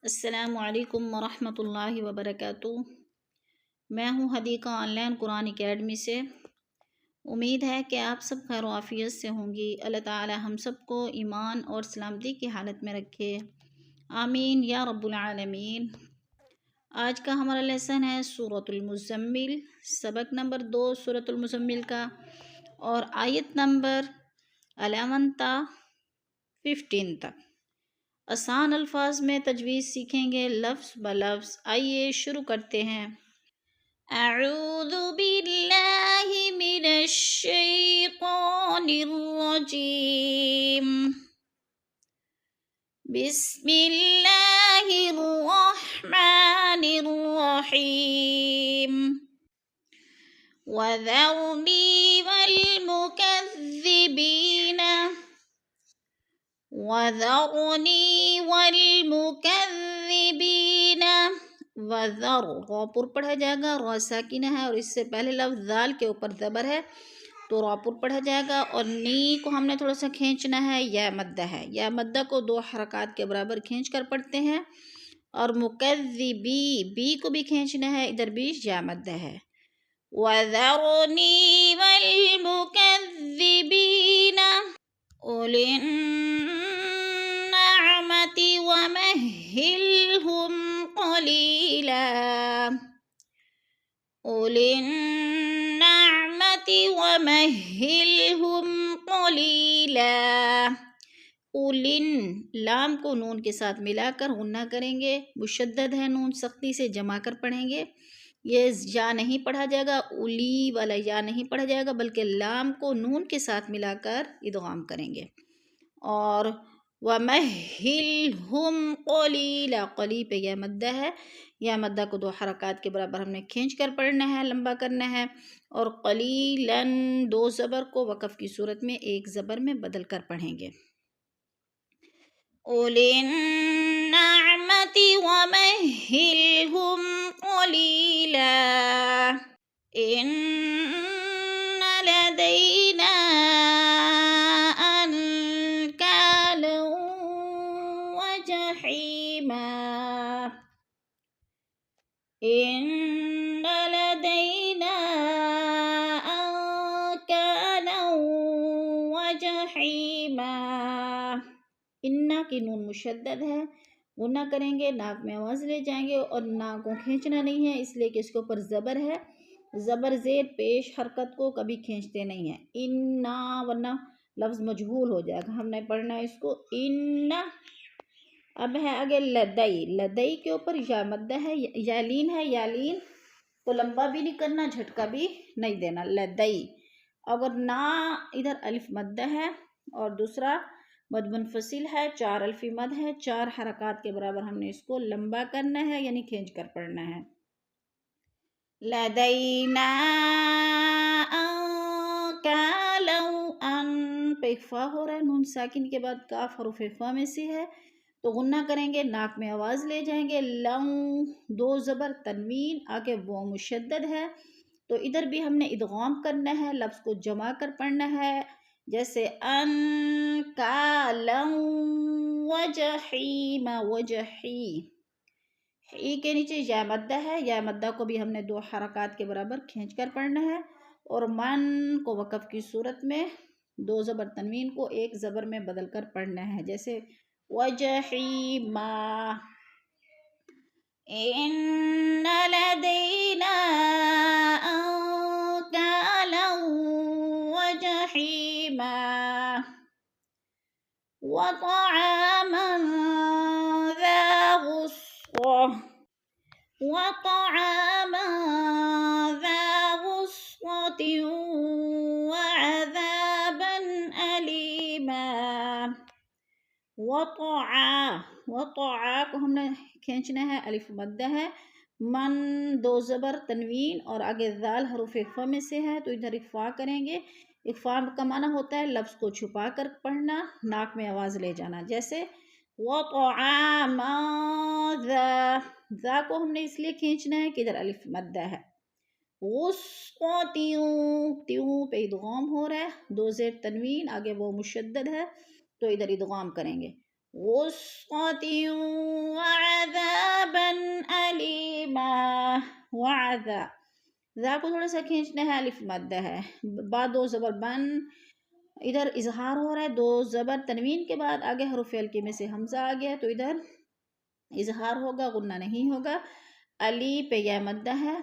السلام علیکم ورحمۃ اللہ وبرکاتہ۔ میں ہوں Hadiqa on line Quran academy سے۔ امید ہے کہ آپ سب خیر و عافیت سے ہوں گی۔ اللہ تعالی ہم سب کو ایمان اور سلامتی کی حالت میں رکھے، آمین یا رب العالمین۔ آج کا ہمارا لیسن ہے سورۃ المزمل، سبق نمبر 2 سورۃ المزمل کا، اور آیت نمبر 11 تا 15 تک۔ آسان الفاظ میں تجویز سیکھیں گے لفظ بلفظ۔ آئیے شروع کرتے ہیں۔ اعوذ باللہ من الشیطان الرجیم، بسم اللہ الرحمن الرحیم، وذرنی والمکذبین وذر را پر پڑھا جائے گا، را ساکنہ ہے اور اس سے پہلے لفظ ذال کے اوپر زبر ہے تو را پر پڑھا جائے گا، اور نی کو ہم نے تھوڑا سا کھینچنا ہے، یا مدہ ہے، یا مدہ کو 2 حرکات کے برابر کھینچ کر پڑھتے ہیں، اور مکذبی بی کو بھی کھینچنا ہے، ادھر بھی یا مدہ ہے۔ وذرنی والمکذبین اولی النعمت ومہلہم قلیلا، اولی النعمت ومہلہم قلیلا۔ اولن لام کو نون کے ساتھ ملا کر غنہ کریں گے، مشدد ہے نون، سختی سے جما کر پڑھیں گے۔ یہ یا نہیں پڑھا جائے گا، اولی والا یا نہیں پڑھا جائے گا، بلکہ لام کو نون کے ساتھ ملا کر ادغام کریں گے۔ اور وَمَهِّلْهُمْ قَلِيلًا، قلی پہ یا مدہ ہے، یا مدہ کو 2 حرکات کے برابر ہم نے کھینچ کر پڑھنا ہے، لمبا کرنا ہے، اور قلیلاً 2 زبر کو وقف کی صورت میں 1 زبر میں بدل کر پڑھیں گے۔ اولی النعمت ومہلہم قلیلا، ان لدینا انکالا وجحیما، ان لدینا انکالا وجحیما۔ انا کی نون مشدد ہے، غنہ کریں گے، ناک میں آواز لے جائیں گے، اور ناک کو کھینچنا نہیں ہے، اس لیے کہ اس کے اوپر زبر ہے، زبر زیر پیش حرکت کو کبھی کھینچتے نہیں ہیں۔ انا ورنہ لفظ مجہول ہو جائے گا، ہم نے پڑھنا ہے اس کو انا۔ اب ہے آگے لدئی، لدئی کے اوپر یا مدہ ہے، یالین ہے، یالین کو لمبا بھی نہیں کرنا، جھٹکا بھی نہیں دینا، لدئی۔ اگر نا ادھر الف مدہ ہے، اور دوسرا مد منفصل ہے، 4 الفی مد ہے، 4 حرکات کے برابر ہم نے اس کو لمبا کرنا ہے، یعنی کھینچ کر پڑھنا ہے۔ لدینا انکالا، ان پہ اخفا ہو رہا ہے، نون ساکن کے بعد کاف حروف اخفا میں سے ہے تو غنہ کریں گے، ناک میں آواز لے جائیں گے، لوں 2 زبر تنوین، آگے وہ مشدد ہے تو ادھر بھی ہم نے ادغام کرنا ہے، لفظ کو جمع کر پڑھنا ہے، جیسے انکالا وجحیم، وجحی۔ ای کے نیچے یا مدہ ہے، یا مدہ کو بھی ہم نے 2 حرکات کے برابر کھینچ کر پڑھنا ہے، اور من کو وقف کی صورت میں 2 زبر تنوین کو 1 زبر میں بدل کر پڑھنا ہے، جیسے وجحیما، ان لدینا انکالا وجحیما، وطعاما ذا غصة، وطعاما ذا غصة وعذابا أليما۔ وطعا، وطعا کو ہم نے کھینچنا ہے، الف مدہ ہے، من 2 زبر تنوین اور آگے ذال حروف اخفا میں سے ہے تو ادھر اخفا کریں گے۔ اخفا کا معنی ہوتا ہے لفظ کو چھپا کر پڑھنا، ناک میں آواز لے جانا، جیسے وطعاما ذا، ذا کو ہم نے اس لیے کھینچنا ہے کہ ادھر الف مدہ ہے۔ غصتیوں، تیوں پہ ادغام ہو رہا ہے، 2 زیر تنوین، آگے وہ مشدد ہے تو ادھر ادغام کریں گے۔ غصتیوں وعذاب عليما وعذا، ذا کو تھوڑا سا کھینچنا ہے، الف مد ہے، بعد دو زبر بن، ادھر اظہار ہو رہا ہے، دو زبر تنوین کے بعد آگے حروف ہلکے میں سے حمزہ آ گیا تو ادھر اظہار ہوگا، غنہ نہیں ہوگا، علی پہ یا مدہ ہے،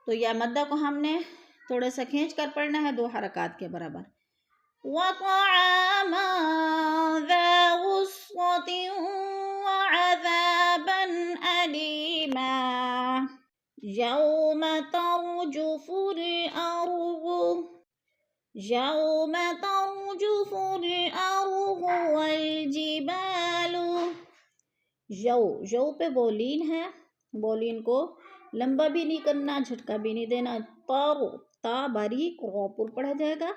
تو یا مدہ کو ہم نے تھوڑا سا کھینچ کر پڑھنا ہے 2 حرکات کے برابر. وَطَعَامًا ذَا غُصَّةٍ وَعَذَابًا أَلِيمًا يَوْمَ تَرْجُفُ الْأَرْضُ وَالْجِبَالُ. جو پہ بولین ہے، بولین کو لمبا بھی نہیں کرنا، جھٹکا بھی نہیں دینا، تا باریک را پر پڑھا جائے گا،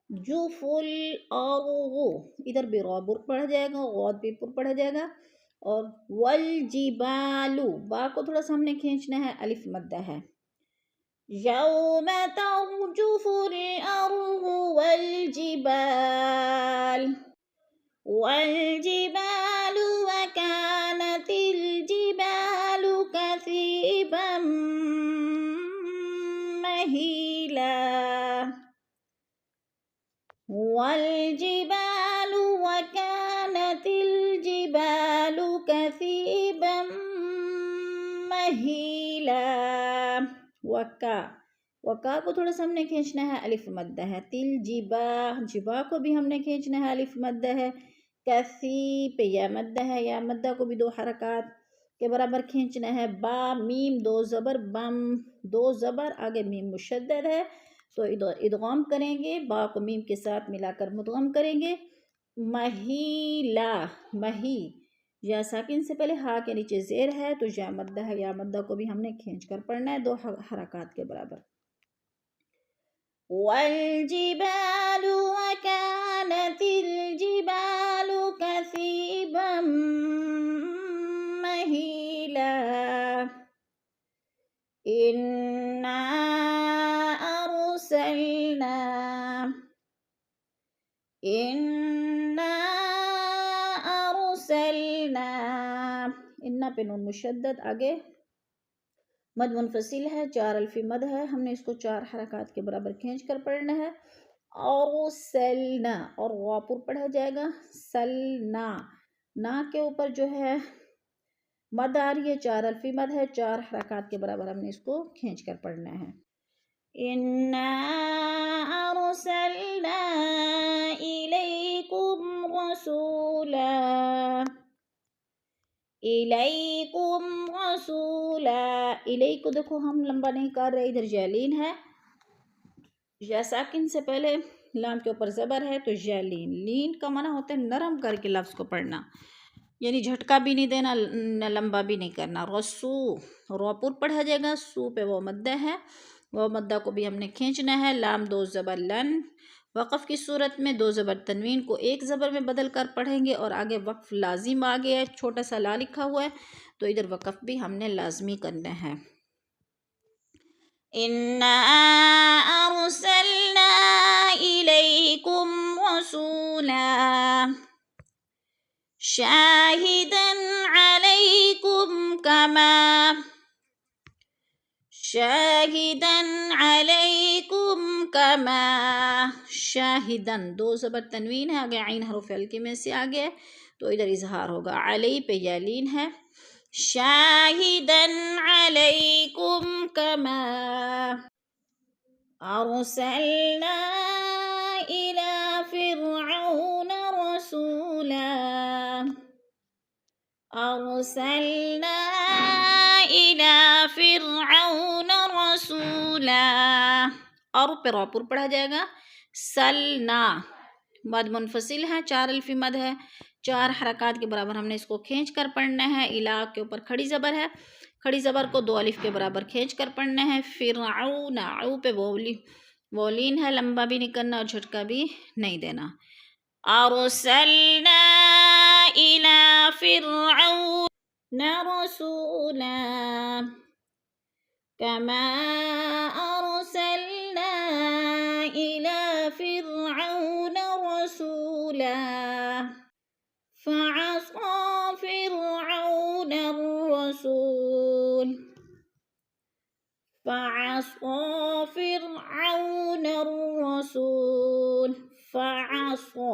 جوف الارض ادھر بھی را پر پڑھا جائے گا، غود بھی پر پڑھا جائے گا، اور والجبال با کو تھوڑا سا ہم نے کھینچنا ہے، الف مدہ ہے. یوم ترجف الارض والجبال وكانت الجبال كثيبا مهيلا والجبال وكانت الجبال كثيبا مهيلا. وکا کو تھوڑا سا ہم نے کھینچنا ہے، الف مدہ ہے. جبا کو بھی ہم نے کھینچنا ہے، الف مدہ ہے. کثی پہ یا مدہ ہے، یا مدہ کو بھی 2 حرکات کے برابر کھینچنا ہے. با میم 2 زبر بم، 2 زبر آگے میم مشدد ہے تو ادغام کریں گے، با کو میم کے ساتھ ملا کر مدغم کریں گے. مہیلا مہی، یا ساکن سے پہلے ہا کے نیچے زیر ہے تو یا مدہ ہے، یا مدہ کو بھی ہم نے کھینچ کر پڑھنا ہے 2 حرکات کے برابر. والجبال وكانت الجبال كثيبا مهيلا إنا أرسلنا پہ نون مشدد، آگے مد منفصل ہے، 4 الفی مد ہے، ہم نے اس کو 4 حرکات کے برابر کھینچ کر پڑھنا ہے. اور سلنا اور غاپر پڑھا جائے گا، سلنا نا کے اوپر جو ہے مد آ رہی ہے، 4 الفی مد ہے، 4 حرکات کے برابر ہم نے اس کو کھینچ کر پڑھنا ہے. اِنَّا أَرْسَلْنَا إِلَيْكُمْ رَسُولًا الی کو دیکھو ہم لمبا نہیں کر رہے، ادھر جالین ہے، یا ساکن سے پہلے لام کے اوپر زبر ہے تو جالین. لین کا معنی ہوتا ہے نرم کر کے لفظ کو پڑھنا، یعنی جھٹکا بھی نہیں دینا، لمبا بھی نہیں کرنا. رسو رو پر پڑھا جائے گا، سو پہ وہ مدہ ہے، وہ مدہ کو بھی ہم نے کھینچنا ہے. لام 2 زبر لن، وقف کی صورت میں 2 زبر تنوین کو 1 زبر میں بدل کر پڑھیں گے، اور آگے وقف لازم آگے ہے، چھوٹا سا لا لکھا ہوا ہے تو ادھر وقف بھی ہم نے لازمی کرنا ہے. اِنَّا أَرْسَلْنَا إِلَيْكُمْ رَسُولًا شَاهِدًا عَلَيْكُمْ كَمَا شاہدن 2 زبر تنوین ہے، آگے عین حروف ہلکے میں سے آگے تو ادھر اظہار ہوگا. علی پہ یالین ہے، شاہدن علیکم کما ارسلنا الى فرعون رسولا ارسلنا الى فرعون رسولا. اور پہ را پر پڑھا جائے گا. سلنا مد منفصل ہے، 4 الفی مد ہے، 4 حرکات کے برابر ہم نے اس کو کھینچ کر پڑھنا ہے. الہ کے اوپر کھڑی زبر ہے، کھڑی زبر کو 2 الف کے برابر کھینچ کر پڑھنا ہے. فرعون او پہ وولین ہے، لمبا بھی نہیں کرنا اور جھٹکا بھی نہیں دینا. ارسلنا الى فرعون رسولا كما ارسلنا الى فرعون رسولا فعصى فرعون الرسول فعصى فرعون الرسول، فعصى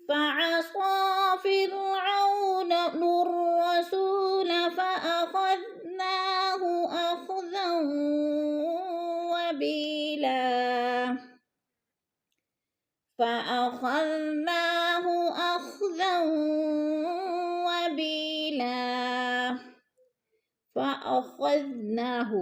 فعصى فرعون الرسول فأخذناه أخذا وبيلا، فأخذناه أخذا وبيلا। فأخذناه